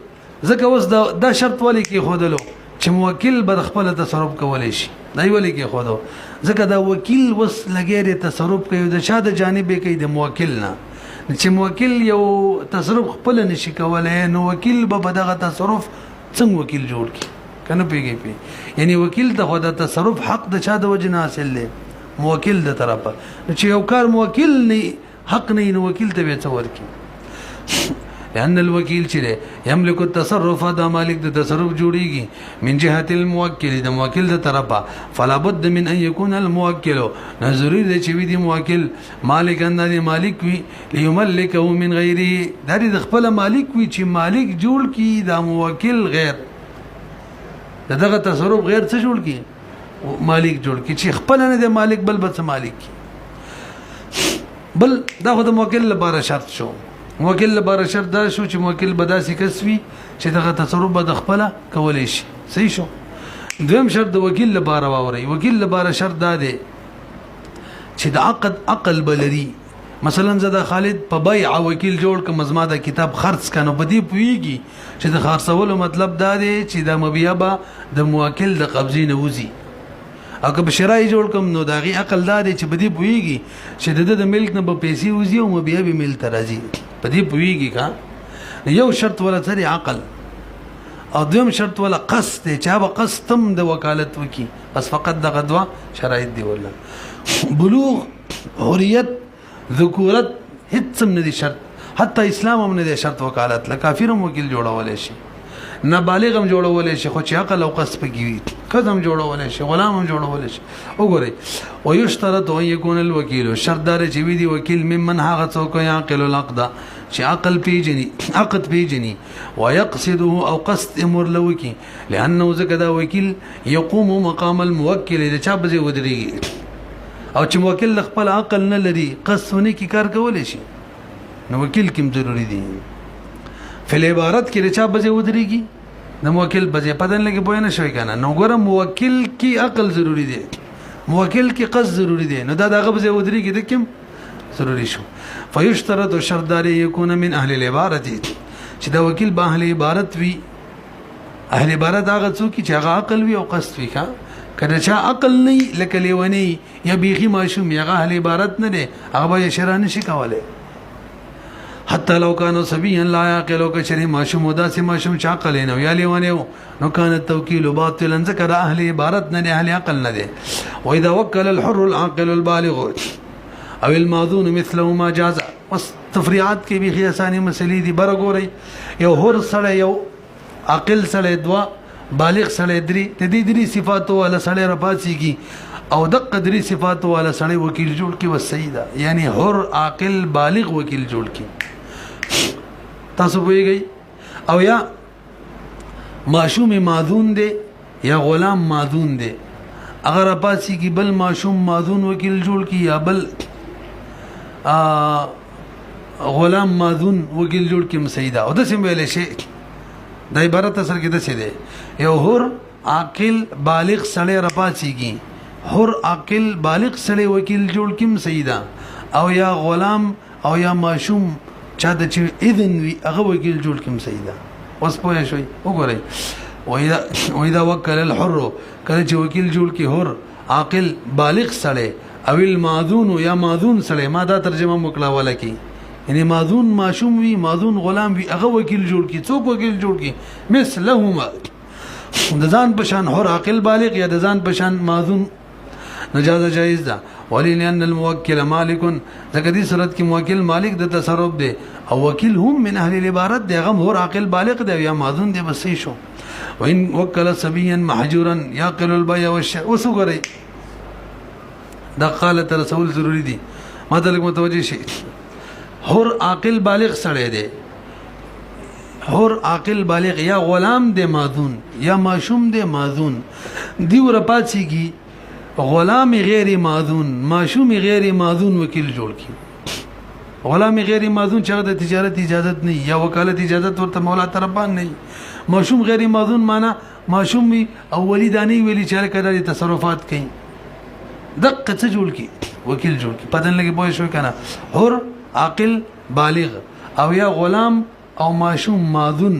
ځکه اوس دا شرط ولي کې خودلو چې موکل به خپل تصرف کولای شي دای ولي کې خودو ځکه دا وکیل وس لګیره تصرف کوي د شاده جانب کوي د موکل نه چې موکل یو تصرف خپل نشي کولای نو وکیل به دغه تصرف څنګه وکیل جوړ کی کنه پیږي یعنی وکیل ته خو د تصرف حق د چا د وجه نه حاصل دی موکل د طرفه چې یو کار موکل نه حق نه نو وکیل ته به څور کی لأن الوکیل چې یملک التصرف د مالک د تصرف جوړیږي من جهه الموکل د موکل د طرفه فلا بد من ان يكون الموکل ضروري دی چې وي دی موکل مالک نه دی مالک وي ليملكه من غیره د خپل مالک وي چې مالک جوړ کی د موکل غیر دغه تصرف غیر څه جوړ کی مالک جوړ کی چې خپل نه دی مالک بل بل څه مالک بل دا خو د موکل لپاره شرط شو موکل لپاره شرط دا شو چې موکل بداسي کسوي چې دغه تصرف به د خپل کولای شي صحیح شو دویم شرط د وکیل لپاره واوري. وکیل لپاره شرط دا دی چې د عقل بلري. مثلا زه د خالد په بیع وکیل جوړ کوم، زما د کتاب خرڅ کنه په دې پويږي چې د خرڅولو مطلب دا دی چې د مبيع به د موکل د قبضې نه وځي. او که شرای جوړ کوم نو داغي عقل دا دی چې په دې پويږي چې د ملک نه به پیسې وځي او مبيع به مل ترازي. په دې پويږي کا یو شرط ولا تري عقل. او دویم شرط ولا قصد دی چې به قصدم د وکالت وکي. بس فقط د غدوا شرایط دی ولا بلوغ، حریت، ذکورت هیڅ هم نه دي شرط. حتی اسلام هم نه دی شرط وکالت. لکافر هم وکیل جوړولای شي، نابالغ هم جوړولای شي، خو چې عقل او قصد پکې وي. قدم جوړولای شي، غلام هم جوړولای شي. وګورئ ويشترط ان يكون الوكيل، شرط دار چې وي دی وکیل ممن هغه څوک يعقل العقد چې عقل پیجني، عقد پیجني، ويقصده او قصد امر لوکي، لانه زکدا وکیل يقوم مقام الموکل د چا بځي ودرېږي. او چې موکل خپل عقل نه لري قصونه کی کار کولای شي نو وکیل کوم ضروری دی. فل عبارت کې رچا بځي ودرېږي د موکل بځي پدن لګي پوه نه شوي کنه. نو ګوره موکل کی عقل ضروری دی، موکل کی قصد ضروری دی. نو دا دغه بځي ودرېږي د کوم ضروری شو. فیشترط شرط دار یکون من اهل العبارت چې دا وکیل به اهل عبارت وي. اهل عبارت هغه څوک چې هغه عقل وي او قصد وي. کله چې عقل نه لکه لیونی یا بیخي ماشوم یا اهل عبارت نه دی هغه به شرع نشي کولای. حتی لو کانو صبیا لا یعقل او کشری ماشوم ودا سي ماشوم چې عقل نه یا لیونی نو کان التوکیل باطلا ذکر اهل عبارت نه دی اهل عقل نه دی. واذا وكل الحر العاقل البالغ او الماذون مثله ما جاز. بس تفریعات کې بیخي اساني مسلې دي. برګوري یو حر سره یو عاقل سره دوا بالغ سره درې صفات والا سره رپاسيږي او د قدري صفات والا سره وکیل جوړ کی وسیدا یعنی حر عاقل بالغ وکیل جوړ کی. تاسو وایي او یا معشوم ماذون دی یا غلام ماذون دی. اگر رپاسيږي بل معشوم ماذون وکیل جوړ کی یا بل غلام ماذون وکیل جوړ کی مسیدا. او د سیم ویل شي د عبارت اثر کې د څه دی یو حر عاقل بالغ سړی رپاسيږي، حر عاقل بالغ سړی وکیل جوړ کیم سیدا. او یا غلام او یا معشوم چا د چې اذن وی هغه وکیل جوړ کیم سیدا. اوس پوه شئ. وګورئ واذا وكل الحر کله چې وکیل جوړ کی حر عاقل بالغ سړی او الماذون یا ماذون سړی. ما دا ترجمه وکړه ولا کی یعنی ماذون معشوم وی ماذون غلام وی هغه وکیل جوړ کی. څوک وکیل جوړ کی مثلهما د ځان پشان حر عاقل بالغ یا د ځان پشان ماذون نجازه جایز ده. ولی لان الموکل مالک ځکه دې صورت کې موکل مالک د تصرف دی او وکیل هم من اهل العبارت دی. هغه حر عاقل بالغ دی یا ماذون دی بس شو. وان وکل صبيا محجورا يعقل البيع والشراء. وسګوري دا قالت رسول ضروری دی. مطلب متوجه شي. حر عاقل بالغ سړی دی، حر عاقل بالغ یا غلام دی ماذون یا معشوم دی ماذون. دی ورپاتېږي غلام غیر ماذون معشوم غیر ماذون وکیل جوړ کی. غلام غیر ماذون چې د تجارت اجازت نه یا وکالت اجازت ورته مولا طرفان نه. معشوم غیر ماذون معنا معشوم اولی دانی ویلی چې کړه تصرفات کوي دقه څه جوړ کی وکیل جوړ کی. پدن لګي پوه شو کنه. حر عاقل بالغ او یا غلام او معشوم ماذون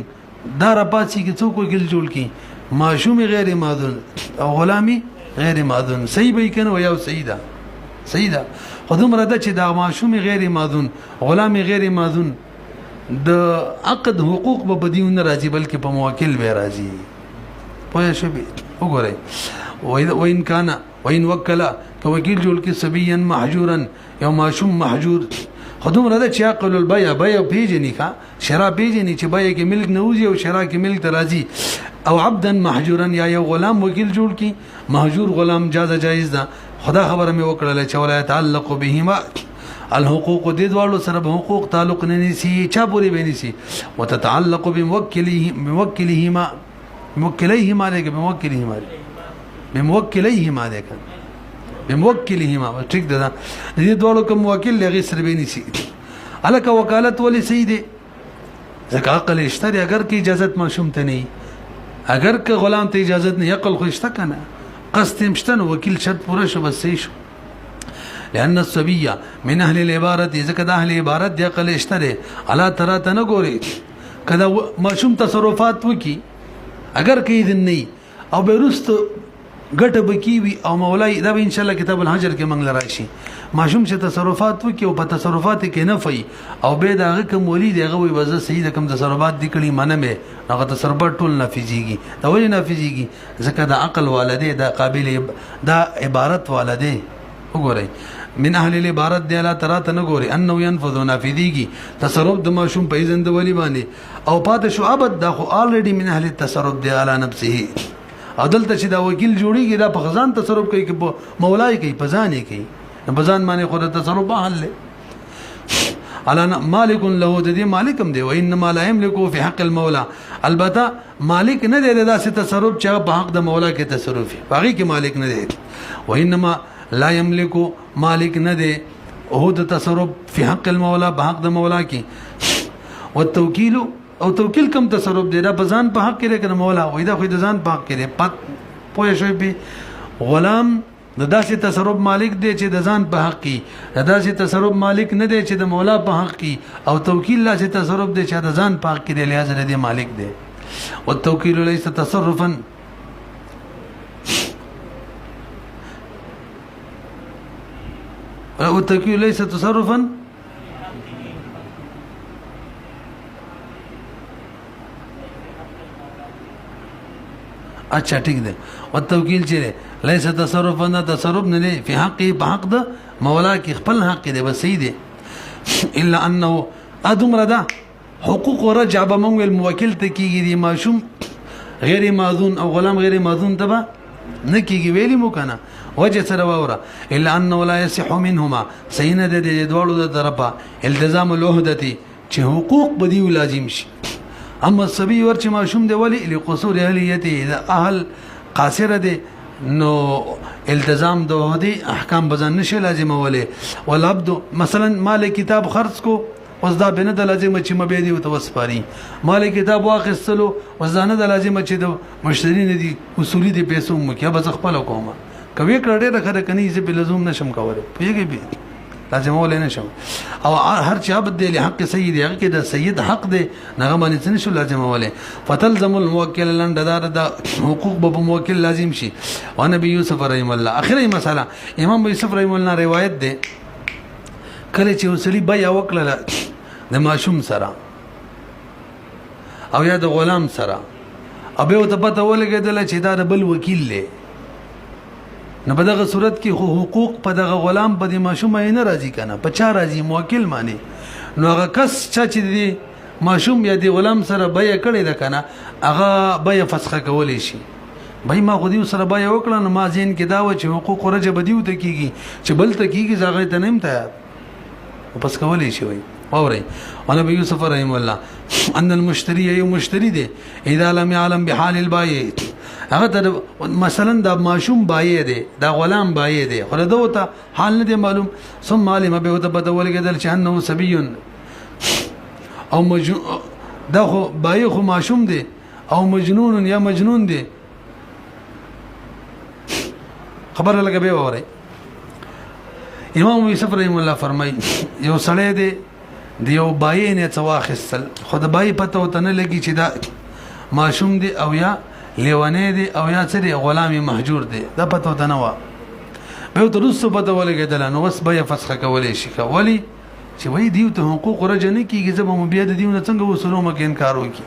دا رپاسی کی څوک وکیل جوړ کی. معشوم غیر ماذون او غلامی غیر ماذون. صحیح به کنه یا سیدا سیدا خودم راده چې دا معشوم غیر ماذون غلام غیر ماذون د عقد حقوق به بدیونه راځي بلکې په موکل به راځي. پوه شو. وګورئ وان کان وان وکلا وکیل جوړ کی صبيا محجورا یو معشوم محجور خودم راده چې عقل البيع بيع پیجنی کا شرع پیجنی چې بيع کې ملک نوځي او شرع کې ملک ترازی. او عبدا محجورا یا یو غلام وکیل جوړ کی محجور غلام جایز ده. خدا خبره مې وکړه چې ولا تعلق بهما الحقوق دې دوالو سره به حقوق تعلق نه نيسي چا پوری به نيسي. وتتعلق بموکلهما موکلیهما لکه بموکلیهما ده بموکلهما ټیک ده. دې دوالو کوم وکیل لغی سره به نيسي. الکه وکالت ولی سیده ځکه عقل اشتری اگر کی اجازت معشوم ته نه اگر که غلام ته اجازه نه عقل خوشته کنه قصد مشتن وکیل شرط پوره شو بس شو لأن الصبي من أهل العبارة إذا كده أهل العبارة دي عقل اشتره على ترى تنغوري كده ماشوم تصرفات وکي اگر کې دین نه او بیرست ګټه بکی وي او مولای دا به ان شاء الله کتاب الحجر کې منګل راشي ماشوم چې تصرفات وکي او په تصرفات کې نه في او به داغه کوم ولي دغه وي وزه صحیح کوم تصرفات دي کړي منه مې هغه تصرفات ټول نافذيږي دا ولې نافذيږي ځکه دا عقل والده دا قابل دا عبارت والده وګورئ من اهل العبارت دی الله تعالی ته نګوري انه ينفذ نافذيږي تصرف د ماشوم په ځند ولي باندې او پات شو ابد دا خو الریډي من اهل التصرف دی على نفسه عدل ته چې دا وکیل جوړیږي دا په خزان تصرف کوي کې مولای کوي پزانې کوي پزان باندې خود تصرف به حل على مالک له د دې مالکم دی و انما لا يملك في حق المولى البته مالک نه دی دا څه تصرف چې په حق د مولا کې تصرف باقي کې مالک نه دی و انما لا يملك مالک نه دی هو د تصرف في حق المولى په حق د مولا کې والتوکیل او توکیل کم تصرف دی دا بزان په حق کې لري کنه مولا وای دا خو د ځان په حق کې لري پات پوه شوی به غلام د داسې تصرف مالک دی چې د ځان په حق کې د داسې تصرف مالک نه دی چې د مولا په حق کې او توکیل داسې تصرف دی چې د ځان په حق کې لہذا دی مالک دی والتوکیل ليس تصرفا والتوکیل ليس تصرفا اچھا ٹھیک ده والتوکیل چې ليس تصرفا نه تصرف نه دی په حق په حق د مولا کې خپل حق دی بس دی الا انه ادمر ده حقوق رجع بمن الموکل ته کیږي دی ماشوم غیر ماذون او غلام غیر ماذون تبا نه کیږي ویلی مو کنه وجه سره وره الا انه لا يصح منهما سینه د دوړو د طرفه التزام الوحدتی چې حقوق بدی لازم شي اما الصبي ورچ ماشوم دی ولی لقصور اهلیته اذا اهل قاصره دی نو التزام د وحدی احکام بزن نشه لازم ولی والعبد مثلا مال کتاب خرڅ کو اوس دا بنه د لازم چې مبيدي او توسپاري مال کتاب واخستلو وزانه د لازم چې د مشتری نه دي اصولي دي پیسو مکه بس خپل کومه کوي کړه ډېر خره کني چې په لزوم نشم کوله پیږي به لازم ولې نشم او هر چا بد له حق سید هغه کې د سید حق دی نه باندې نشو لازم ولې فتلزم الموکل لندار د حقوق به موکل لازم شي او نبی یوسف رحم الله اخري مساله امام یوسف رحم الله روایت ده کله چې وسلی بیا وکړه د ماشوم سره او یا د غلام سره ابه ته پته ولګیدل چې دا بل وکیل له نو په دغه صورت کې حقوق په دغه غلام په د ماشوم نه راځي کنه په چا راځي موکل معنی نو هغه کس چې دی ماشوم یا دی غلام سره بیا کړی ده کنه هغه بیا فسخه کولی شي بای ما خو دې سره بیا وکړه نو ما ځین کې دا و چې حقوق ورجه بدیو ته کیږي چې بل ته کیږي زغه ته نیم ته پس کولی شي وای اوري نبی یوسف رحم الله ان المشتری یو مشتری دی اذا لم يعلم بحال البائع هغه مثلا دا ماشوم بایع دی دا غلام بایع دی خو دا ته حال نه دی معلوم ثم علم به ته بدول کېدل چې انه سبي او مجنون دا خو بایع خو ماشوم دی او مجنون یا مجنون دی خبر لګه به وره امام یوسف رحم الله فرمای یو سړی دی دیو بایع نه تواخصل خود بایع پته وته نه لګي چې دا ماشوم دی او یا لیوانه دی او یا سری غلام محجور دی دا پته وته نه و به ته رسو پته ولګیدل نو بس بیا فسخه کولې شي کولی چې وای دیو ته حقوق رجنه کیږي زما بیا د دیو نه څنګه وسلو مکه انکار وکي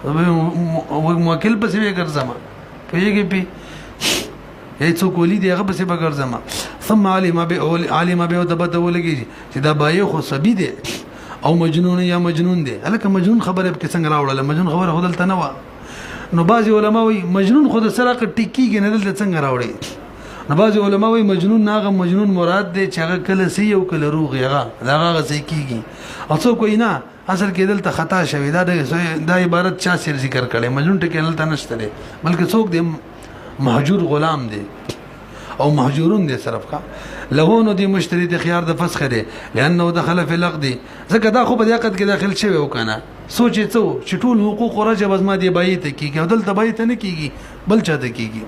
موکل پسې وګرځم پیږي پی هیڅ کولی دی هغه پسې وګرځم ثم علم به دبته ولګي چې دا بایع خو سبي دی او مجنون یا مجنون دی الکه مجنون خبره په څنګه راوړل مجنون خبره هدل تنه و نو بعض علما وي مجنون خود سره ټیکيږي نه دلته څنګه راوړي نو بعض علما وي مجنون ناغه مجنون مراد دی چې هغه کله سی او کله روغ هغه داغه سی کیږي او څوک وینا اصل کې دلته خطا شوی دا عبارت چا سر ذکر کړي مجنون ټکی نه تنشته بلکې څوک دی محجور غلام دی او محجورون دي صرف کا له نو دي مشتري دي خيار د فسخ دي لانه دخل في العقد زکه دا خو په عقد کې داخل شوی وکنه سوچ څو چې ټول حقوق راځي بس ما دی بای ته کیږي او دلته بای ته نه کیږي بل چاته کیږي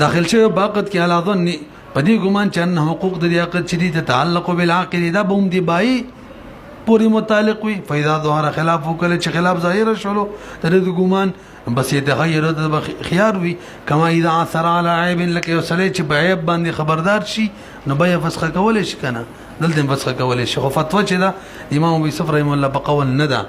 داخل شوی باقت کې علا ظن پدې ګمان چې ان حقوق د عقد چې دي تعلق بالعاقل دا بوم دی بای پوری متعلق وي فاذا ظهر خلاف وکړي چې خلاف ظاهر شولو د دې ګمان بس يتغير د خيار وي کما اذا اثر على عيب لك يسلي چې په عيب باندې خبردار شي نو به فسخ کول شي کنه دلته فسخ کول شي خو فتوا چې دا امام ابي صفر رحم الله په قول نه ده